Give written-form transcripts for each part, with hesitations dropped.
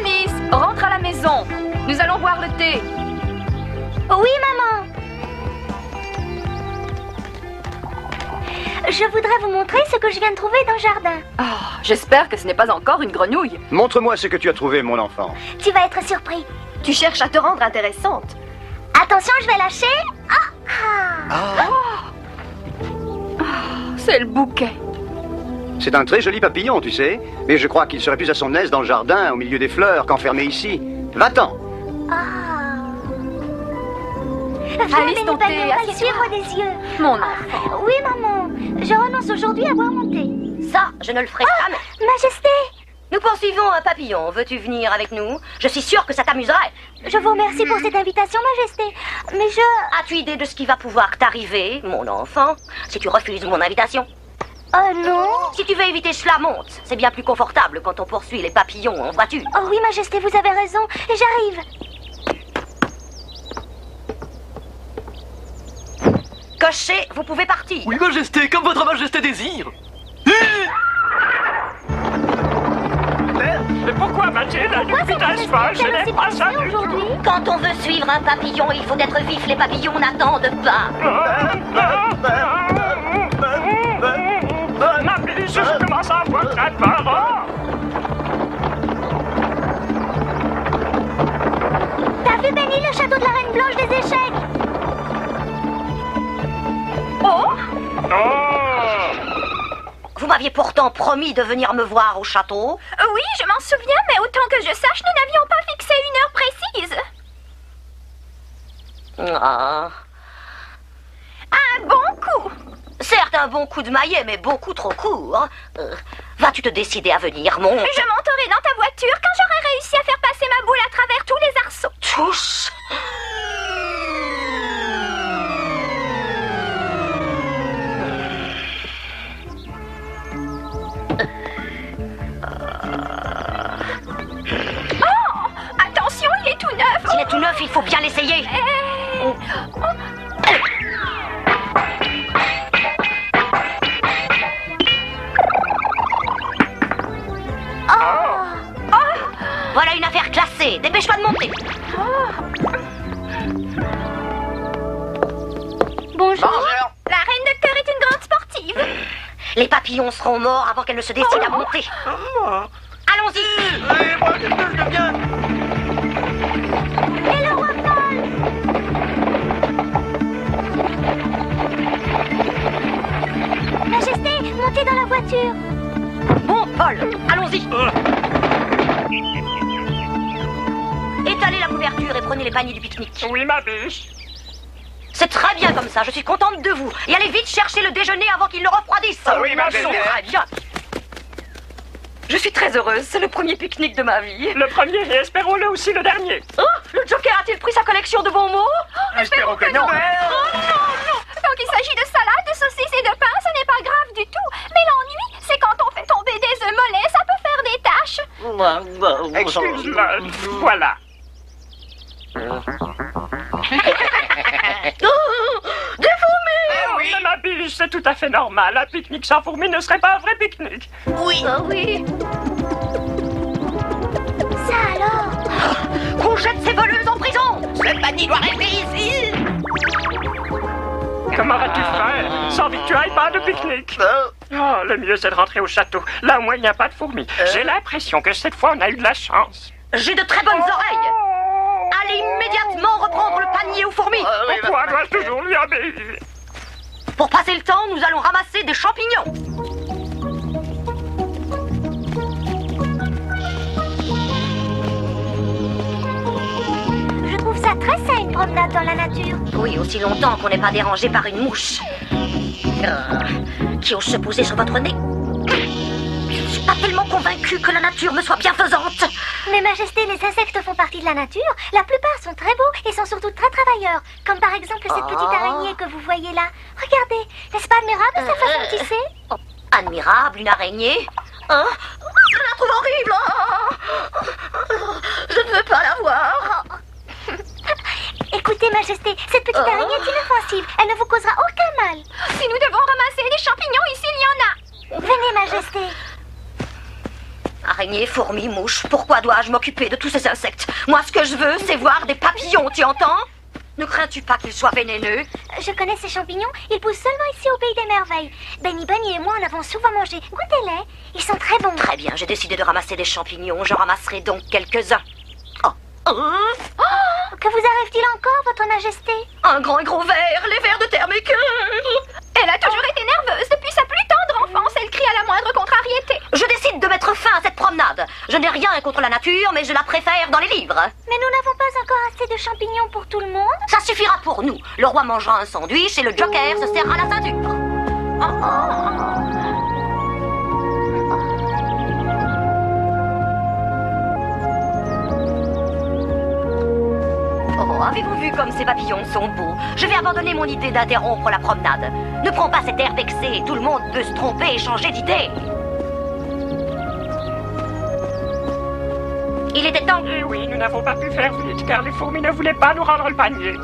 Alice, rentre à la maison. Nous allons boire le thé. Oui, maman. Je voudrais vous montrer ce que je viens de trouver dans le jardin. Oh, j'espère que ce n'est pas encore une grenouille. Montre-moi ce que tu as trouvé, mon enfant. Tu vas être surpris. Tu cherches à te rendre intéressante. Attention, je vais lâcher. C'est le bouquet. C'est un très joli papillon, tu sais. Mais je crois qu'il serait plus à son aise dans le jardin, au milieu des fleurs, qu'enfermé ici. Va-t'en. Alice, ton thé, va assieds-toi. suivre des yeux. Mon enfant. Oui, maman. Je renonce aujourd'hui à boire mon thé. Ça, je ne le ferai jamais. Majesté, Nous poursuivons un papillon. Veux-tu venir avec nous? Je suis sûre que ça t'amuserait. je vous remercie pour cette invitation, Majesté. Mais As-tu idée de ce qui va pouvoir t'arriver, mon enfant, si tu refuses mon invitation? Oh non. Si tu veux éviter cela, monte. C'est bien plus confortable quand on poursuit les papillons en voiture. Oh oui, Majesté, vous avez raison. J'arrive. Cocher, vous pouvez partir. Oui, Majesté, comme votre Majesté désire. Mais pourquoi Mathilde a une vitesse folle? Je n'aime pas ça du tout. aujourd'hui. Quand on veut suivre un papillon, il faut être vif. Les papillons n'attendent pas. Ma biche, je commence à avoir très peur. T'as vu, Benny, le château de la Reine Blanche des échecs? Vous m'aviez pourtant promis de venir me voir au château. Oui, je m'en souviens, mais autant que je sache, nous n'avions pas fixé une heure précise. Ah. Un bon coup. Certes, un bon coup de maillet, mais beaucoup trop court. Vas-tu te décider à venir, mon... Je monterai dans ta voiture quand j'aurai réussi à faire passer ma boule à travers tous les arceaux. Tous. Attention, il est tout neuf. S'il est tout neuf, il faut bien l'essayer. Voilà une affaire classée. Dépêche-toi de monter. Bonjour. La reine de cœur est une grande sportive. Les papillons seront morts avant qu'elle ne se décide à monter. Allons-y. Et le roi Paul. Majesté, montez dans la voiture. Bon, Paul, allons-y. Étalez la couverture et prenez les paniers du pique-nique. Oui, ma biche. C'est très bien comme ça, je suis contente de vous. Et allez vite chercher le déjeuner avant qu'il ne refroidisse. Oui, ma belle. Très bien. Je suis très heureuse, c'est le premier pique-nique de ma vie. Le premier et espérons-le aussi le dernier. Oh, le Joker a-t-il pris sa collection de bons mots? Espérons que non. Quand il s'agit de salade, de saucisses et de pain, ce n'est pas grave du tout. Mais l'ennui, c'est quand on fait tomber des œufs mollets, ça peut faire des taches. Excuse-le. Voilà. Des fourmis! Mais ma biche, c'est tout à fait normal. Un pique-nique sans fourmis ne serait pas un vrai pique-nique. Oui. Oui. Ça alors? Qu'on jette ces voleuses en prison! Ce panier doit rester ici! Comment vas-tu faire sans victuailles, pas de pique-nique? Oh, le mieux c'est de rentrer au château. Là au moins il n'y a pas de fourmis. J'ai l'impression que cette fois on a eu de la chance. J'ai de très bonnes oreilles! Allez immédiatement reprendre le panier aux fourmis! Pourquoi dois-je toujours lui obéir? Pour passer le temps, nous allons ramasser des champignons! Je trouve ça très sain, une promenade dans la nature. Oui, aussi longtemps qu'on n'est pas dérangé par une mouche. Qui ose se poser sur votre nez? Je ne suis pas tellement convaincue que la nature me soit bienfaisante. Mais Majesté, les insectes font partie de la nature. La plupart sont très beaux et sont surtout très travailleurs. Comme par exemple cette petite araignée que vous voyez là. Regardez, n'est-ce pas admirable sa façon de tisser? Admirable, une araignée? Hein? Je la trouve horrible! Je ne veux pas la voir! Écoutez, Majesté, cette petite araignée est inoffensive. Elle ne vous causera aucun mal. Si nous devons ramasser des champignons, ici il y en a. Venez, Majesté. Araignées, fourmis, mouches, pourquoi dois-je m'occuper de tous ces insectes? Moi, ce que je veux, c'est voir des papillons, tu entends? Ne crains-tu pas qu'ils soient vénéneux? Je connais ces champignons, ils poussent seulement ici au Pays des Merveilles. Benny Bunny et moi en avons souvent mangé. Goûtez-les, ils sont très bons. Très bien, j'ai décidé de ramasser des champignons. J'en ramasserai donc quelques-uns. Que vous arrive-t-il encore, Votre Majesté? Un grand et gros verre, les vers de terre m'écœurent. Elle a toujours été nerveuse. Depuis sa plus tendre enfance, elle crie à la moindre contrariété. Je décide de mettre fin à cette promenade. Je n'ai rien contre la nature, mais je la préfère dans les livres. Mais nous n'avons pas encore assez de champignons pour tout le monde. Ça suffira pour nous. Le roi mangera un sandwich et le joker se serrera la ceinture. Oh, avez-vous vu comme ces papillons sont beaux? Je vais abandonner mon idée d'interrompre la promenade. Ne prends pas cet air vexé, tout le monde peut se tromper et changer d'idée. Il était temps. Eh oui, nous n'avons pas pu faire vite car les fourmis ne voulaient pas nous rendre le panier.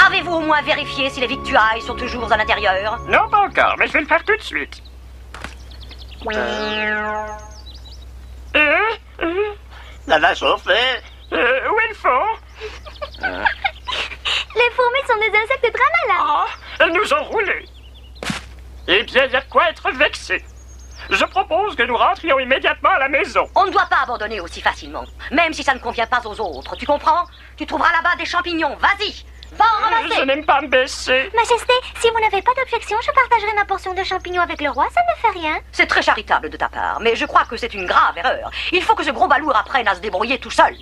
Avez-vous au moins vérifié si les victuailles sont toujours à l'intérieur? Non, pas encore, mais je vais le faire tout de suite. Ça va chauffer. Où est le fond? Les fourmis sont des insectes très malins. Ah, elles nous ont roulés. Eh bien, il y a de quoi être vexé. Je propose que nous rentrions immédiatement à la maison. On ne doit pas abandonner aussi facilement, même si ça ne convient pas aux autres. Tu comprends? Tu trouveras là-bas des champignons. Vas-y, va en ramasser. Je n'aime pas me baisser. Majesté, si vous n'avez pas d'objection, je partagerai ma portion de champignons avec le roi, ça ne fait rien. C'est très charitable de ta part, mais je crois que c'est une grave erreur. Il faut que ce gros balourd apprenne à se débrouiller tout seul.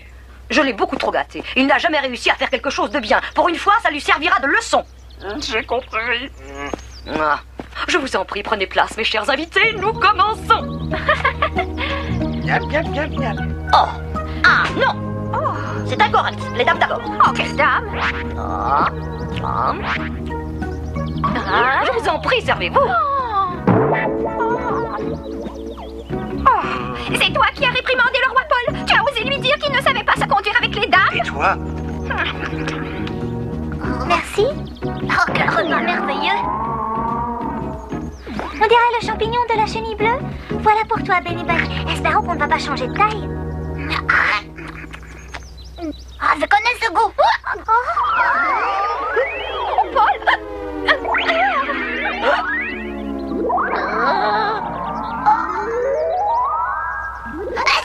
Je l'ai beaucoup trop gâté. Il n'a jamais réussi à faire quelque chose de bien. Pour une fois, ça lui servira de leçon. J'ai compris. Ah, je vous en prie, prenez place, mes chers invités. Nous commençons. Miam, miam, miam, miam. Oh, ah non. Oh, c'est incorrect. Les dames d'abord. Oh, quelle dame! Je vous en prie, servez-vous. Oh, c'est toi qui as réprimandé le roi Paul. Tu as osé lui dire qu'il ne savait pas se conduire avec les dames. Et toi? Merci. Oh, quel repas merveilleux. On dirait le champignon de la chenille bleue. Voilà pour toi, Benny Bunny. Espérons qu'on ne va pas changer de taille. Ah, je connais ce goût. Oh, Paul!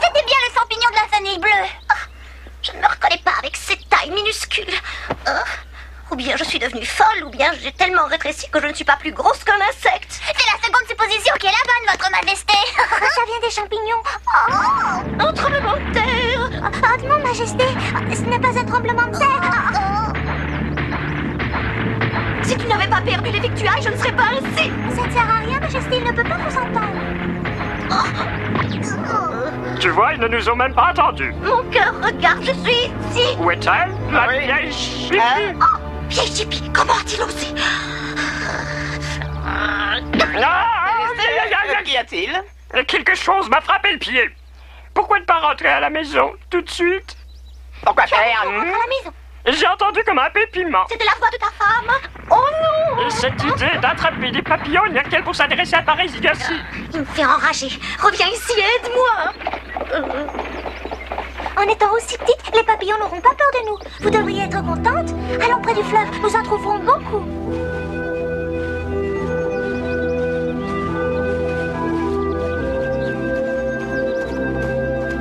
C'était bien le champignon de la chenille bleue. Je ne me reconnais pas avec cette taille minuscule. Ou bien je suis devenue folle, ou bien j'ai tellement rétréci que je ne suis pas plus grosse qu'un insecte. C'est la seconde supposition qui est la bonne, Votre Majesté. Ça vient des champignons. Un tremblement de terre. Oh, non, Majesté, ce n'est pas un tremblement de terre. Si tu n'avais pas perdu les victuailles, je ne serais pas ainsi. Ça ne sert à rien, Majesté, il ne peut pas vous entendre. Tu vois, ils ne nous ont même pas entendus. Mon cœur, regarde, je suis ici. Où est-elle? La vieille chipie. Oh, vieille chipie, comment a-t-il osé? Qu'y a-t-il? Quelque chose m'a frappé le pied. Pourquoi ne pas rentrer à la maison tout de suite? Pourquoi faire? À la maison. J'ai entendu comme un pépiment. C'était la voix de ta femme? Oh non! Et cette idée d'attraper des papillons, il n'y a qu'elle pour s'adresser à pareille idiotie. Il me fait enrager. Reviens ici, aide-moi. En étant aussi petite, les papillons n'auront pas peur de nous. Vous devriez être contente. Allons près du fleuve, nous en trouverons beaucoup.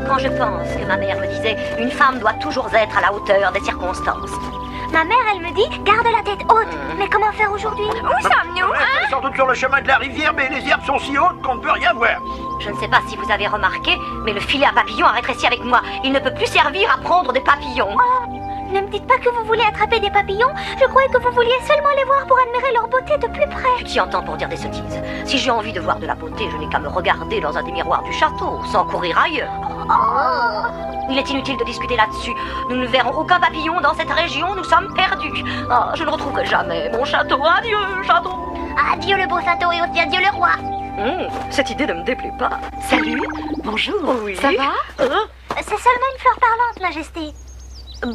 Quand je pense que ma mère me disait, une femme doit toujours être à la hauteur des circonstances. Ma mère, elle me dit, garde la tête haute. Mais comment faire aujourd'hui? Où sommes-nous, Ouais, hein? c'est sans doute sur le chemin de la rivière, mais les herbes sont si hautes qu'on ne peut rien voir. Je ne sais pas si vous avez remarqué, mais le filet à papillons a rétréci avec moi. Il ne peut plus servir à prendre des papillons. Ne me dites pas que vous voulez attraper des papillons. Je croyais que vous vouliez seulement les voir pour admirer leur beauté de plus près. Tu t'y entends pour dire des sottises. Si j'ai envie de voir de la beauté, je n'ai qu'à me regarder dans un des miroirs du château, sans courir ailleurs. Il est inutile de discuter là-dessus. Nous ne verrons aucun papillon dans cette région, nous sommes perdus. Ah, je ne retrouverai jamais mon château. Adieu, château. Adieu le beau château et aussi adieu le roi. Cette idée ne me déplaît pas. Salut. Bonjour. Oui. Ça va? C'est seulement une fleur parlante, Majesté.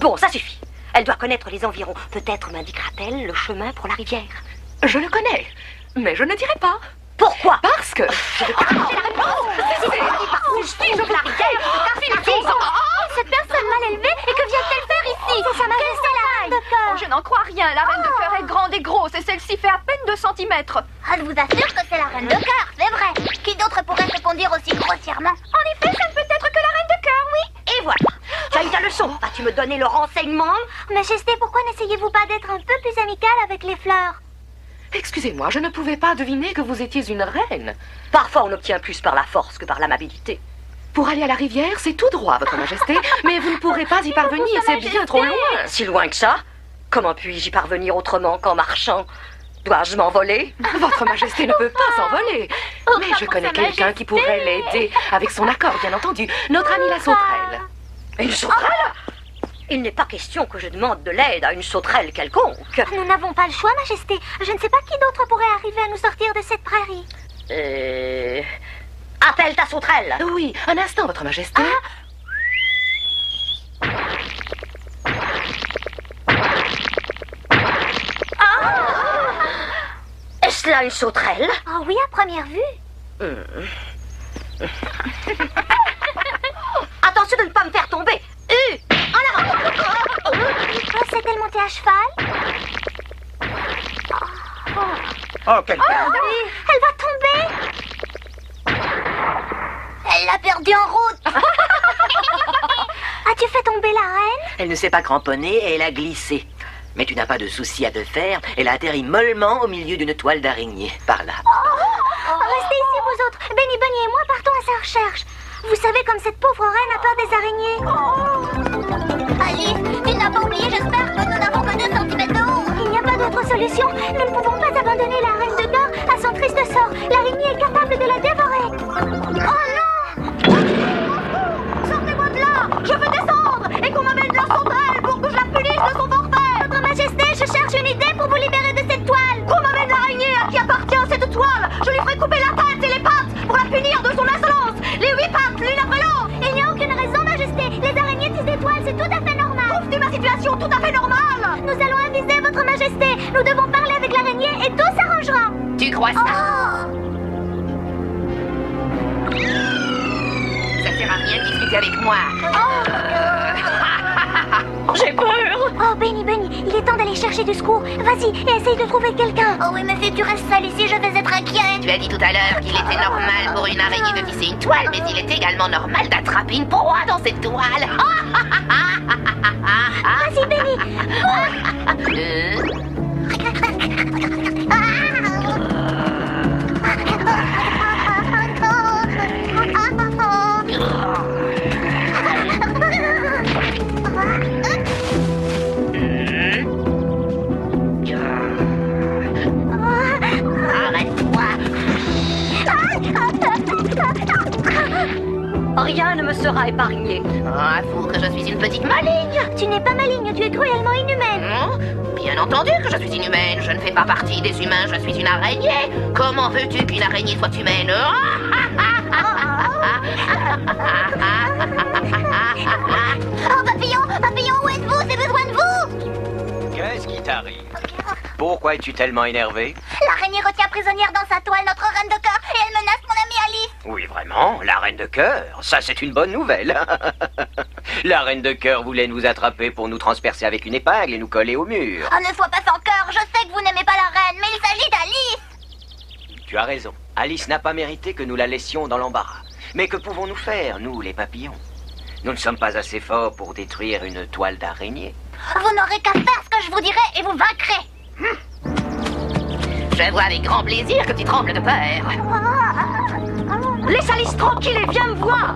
Bon, ça suffit. Elle doit connaître les environs. Peut-être m'indiquera-t-elle le chemin pour la rivière. Je le connais, mais je ne dirai pas. Pourquoi? Parce que... Cette personne mal élevée, et que vient-elle faire ici? C'est sa majesté la reine de Oh, cœur. je n'en crois rien. La reine de cœur est grande et grosse et celle-ci fait à peine 2 centimètres. Ah, je vous assure que c'est la reine de cœur, c'est vrai. Qui d'autre pourrait se conduire aussi grossièrement? En effet, ça ne peut être que la reine de cœur, oui. Et voilà. Tu as eu ta leçon. Vas-tu me donner le renseignement? Majesté, pourquoi n'essayez-vous pas d'être un peu plus amicale avec les fleurs? Excusez-moi, je ne pouvais pas deviner que vous étiez une reine. Parfois, on obtient plus par la force que par l'amabilité. Pour aller à la rivière, c'est tout droit, votre majesté. Mais vous ne pourrez pas y parvenir, c'est bien trop loin. Si loin que ça? Comment puis-je y parvenir autrement qu'en marchant? Dois-je m'envoler? Votre majesté ne peut pas s'envoler. Mais je connais quelqu'un qui pourrait l'aider, avec son accord, bien entendu. Notre amie la sauterelle. Une sauterelle? Il n'est pas question que je demande de l'aide à une sauterelle quelconque. Nous n'avons pas le choix, Majesté. Je ne sais pas qui d'autre pourrait arriver à nous sortir de cette prairie. Appelle ta sauterelle. Oui, un instant, votre majesté. Est-ce là une sauterelle? Oh oui, à première vue. Attention de ne pas me faire tomber. En avant. Oh, c'est-elle montée à cheval? Oh, quelqu'un. Elle va tomber. Elle l'a perdue en route. As-tu fait tomber la reine? Elle ne s'est pas cramponnée et elle a glissé. Mais tu n'as pas de souci à te faire. Elle a atterri mollement au milieu d'une toile d'araignée. Par là. Restez ici, vous autres. Benny Bunny et moi partons à sa recherche. Vous savez comme cette pauvre reine a peur des araignées. Alice, tu n'as pas oublié, j'espère, que nous n'avons que 2 centimètres de haut. Il n'y a pas d'autre solution. Nous ne pouvons pas abandonner la reine de cœur à son triste sort. L'araignée est capable de la dévorer. Oh non! Sortez-moi de là! Je veux descendre et qu'on m'amène la sauterelle pour que je la punisse de son forfait. Votre Majesté, je cherche une idée pour vous libérer de cette toile. Qu'on m'amène l'araignée à qui appartient cette toile. Je lui ferai couper la tête et les pattes pour la punir de son insolence. Les 8 pattes, l'une après l'autre. Il n'y a aucune raison, Majesté. Les araignées tissent des toiles, c'est tout à fait normal. Trouves-tu ma situation tout à fait normale? Nous allons aviser votre Majesté. Nous devons parler avec l'araignée et tout s'arrangera. Tu crois ça? Ça sert à rien de discuter avec moi. J'ai peur. Oh, Benny, Benny, il est temps d'aller chercher du secours. Vas-y et essaye de trouver quelqu'un. Oh oui, mais si tu restes seule ici, je vais être inquiète. Tu as dit tout à l'heure qu'il était normal pour une araignée de tisser une toile, mais il est également normal d'attraper une proie dans cette toile. Vas-y, Benny. Rien ne me sera épargné. Avoue que je suis une petite maligne. Tu n'es pas maligne, tu es cruellement inhumaine. Bien entendu que je suis inhumaine. Je ne fais pas partie des humains, je suis une araignée. Comment veux-tu qu'une araignée soit humaine? Oh, papillon, papillon, où êtes-vous? J'ai besoin de vous. Qu'est-ce qui t'arrive? Pourquoi es-tu tellement énervé? L'araignée retient prisonnière dans sa toile notre reine de cœur et elle menace mon amie Alice. Oui, vraiment, la reine de cœur. Ça, c'est une bonne nouvelle. La reine de cœur voulait nous attraper pour nous transpercer avec une épingle et nous coller au mur. Oh, ne sois pas sans cœur, je sais que vous n'aimez pas la reine, mais il s'agit d'Alice. Tu as raison. Alice n'a pas mérité que nous la laissions dans l'embarras. Mais que pouvons-nous faire, nous, les papillons? Nous ne sommes pas assez forts pour détruire une toile d'araignée. Vous n'aurez qu'à faire ce que je vous dirai et vous vaincrez. Je vois avec grand plaisir que tu trembles de peur. Laisse Alice tranquille et viens me voir.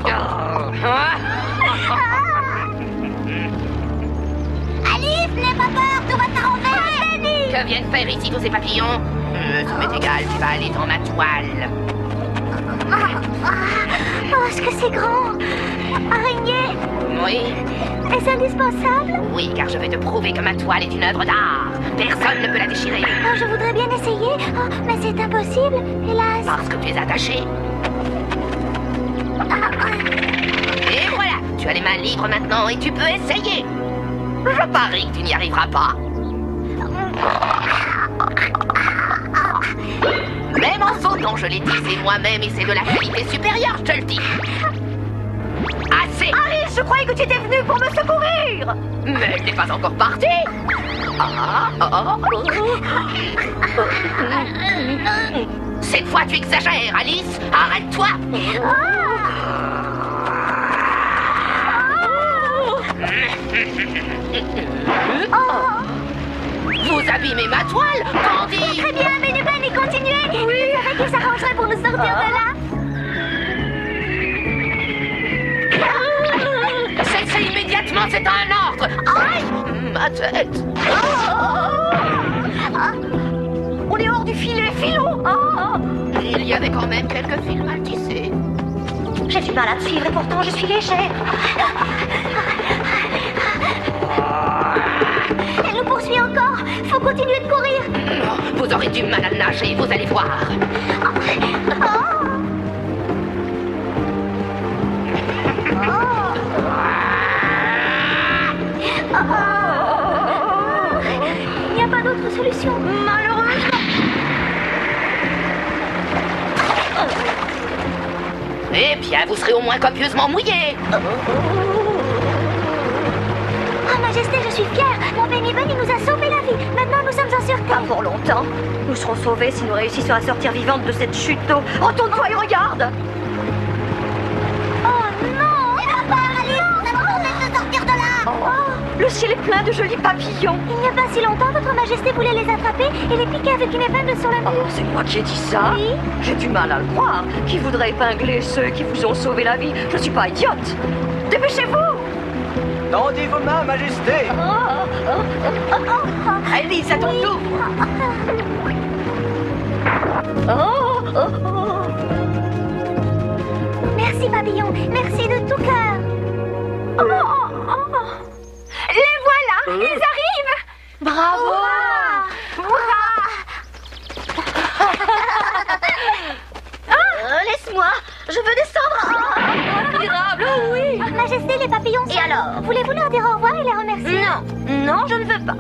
Alice, n'aie pas peur, tout va s'arranger. Que viennent faire ici tous ces papillons? Ça m'est égal, tu vas aller dans ma toile. Oh, est-ce que c'est grand? Araignée, Oui, est-ce indispensable? oui, car je vais te prouver que ma toile est une œuvre d'art. Personne ne peut la déchirer. Oh, je voudrais bien essayer, oh, mais c'est impossible, hélas. Parce que tu es attaché. Et voilà, tu as les mains libres maintenant et tu peux essayer. Je parie que tu n'y arriveras pas. Même en sautant, je l'ai tissé moi-même et c'est de la qualité supérieure, je te le dis. Assez. Alice, je croyais que tu étais venue pour me secourir. Mais elle n'est pas encore partie. Cette fois, tu exagères, Alice. Arrête-toi. Vous abîmez ma toile, Candy. Très bien, Benny Bunny, continuez. Oui. Vous savez qu'il s'arrangerait pour nous sortir de là. Cessez immédiatement, c'est un ordre. Aïe, ma tête. On est hors du filet, filons. Il y avait quand même quelques fils mal tissés. J'ai du mal à te suivre et pourtant je suis légère. Elle nous poursuit encore. Faut continuer de courir. Vous aurez du mal à nager, vous allez voir. Il n'y a pas d'autre solution. Malheureusement. Eh bien, vous serez au moins copieusement mouillé. Oh, Majesté, je suis fière. Mon Benny Bunny nous a sauvé la vie. Maintenant, nous sommes en sûreté. Pas pour longtemps. Nous serons sauvés si nous réussissons à sortir vivantes de cette chute d'eau. Retourne-toi et regarde. Oh non! Il va pas, Alice. Nous avons tenté de sortir de là. Le ciel est plein de jolis papillons. Il n'y a pas si longtemps, votre Majesté voulait les attraper et les piquer avec une épingle sur le mur. Oh, c'est moi qui ai dit ça. Oui. J'ai du mal à le croire. Qui voudrait épingler ceux qui vous ont sauvé la vie? Je suis pas idiote. Dépêchez-vous. Tendez vos mains, Majesté. Alice, à ton tour. Merci, papillon. Merci de tout cœur. Les voilà, ils arrivent. Bravo. Laisse-moi. Je veux descendre. Admirable, oui. Majesté, les papillons sont... Et alors? Voulez-vous leur dire au revoir et les remercier? Non, je ne veux pas.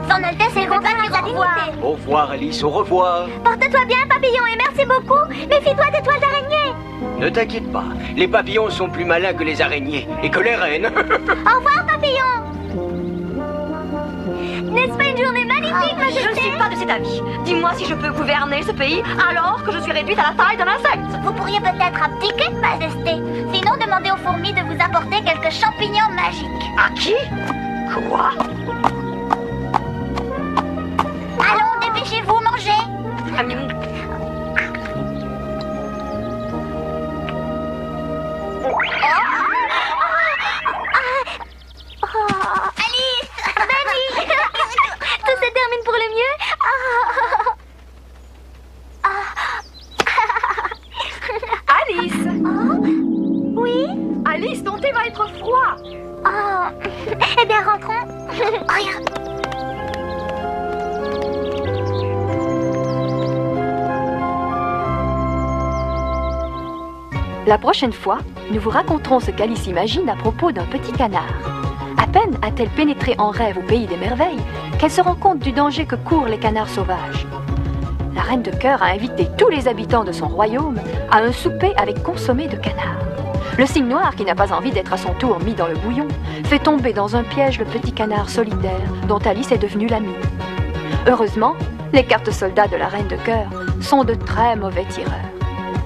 Son Altesse est contraire à sa dignité. Au revoir, Alice, au revoir. Porte-toi bien, papillon, et merci beaucoup. Méfie-toi des toiles d'araignée. Ne t'inquiète pas, les papillons sont plus malins que les araignées et que les reines. Au revoir, papillon. N'est-ce pas une journée magnifique, Majesté? Je ne suis pas de cet avis. Dis-moi si je peux gouverner ce pays alors que je suis réduite à la taille d'un insecte. Vous pourriez peut-être abdiquer, Majesté. Sinon, demandez aux fourmis de vous apporter quelques champignons magiques. À qui? Quoi? Allons, dépêchez-vous, mangez. Alice! Benny! Tout se termine pour le mieux. Alice, Oui? Alice, ton thé va être froid. Eh bien, rentrons. Regarde. La prochaine fois, nous vous raconterons ce qu'Alice imagine à propos d'un petit canard. À peine a-t-elle pénétré en rêve au pays des merveilles qu'elle se rend compte du danger que courent les canards sauvages. La reine de cœur a invité tous les habitants de son royaume à un souper avec consommé de canard. Le cygne noir, qui n'a pas envie d'être à son tour mis dans le bouillon, fait tomber dans un piège le petit canard solitaire dont Alice est devenue l'amie. Heureusement, les cartes soldats de la reine de cœur sont de très mauvais tireurs.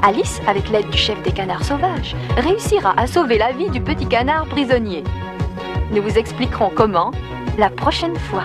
Alice, avec l'aide du chef des canards sauvages, réussira à sauver la vie du petit canard prisonnier. Nous vous expliquerons comment la prochaine fois.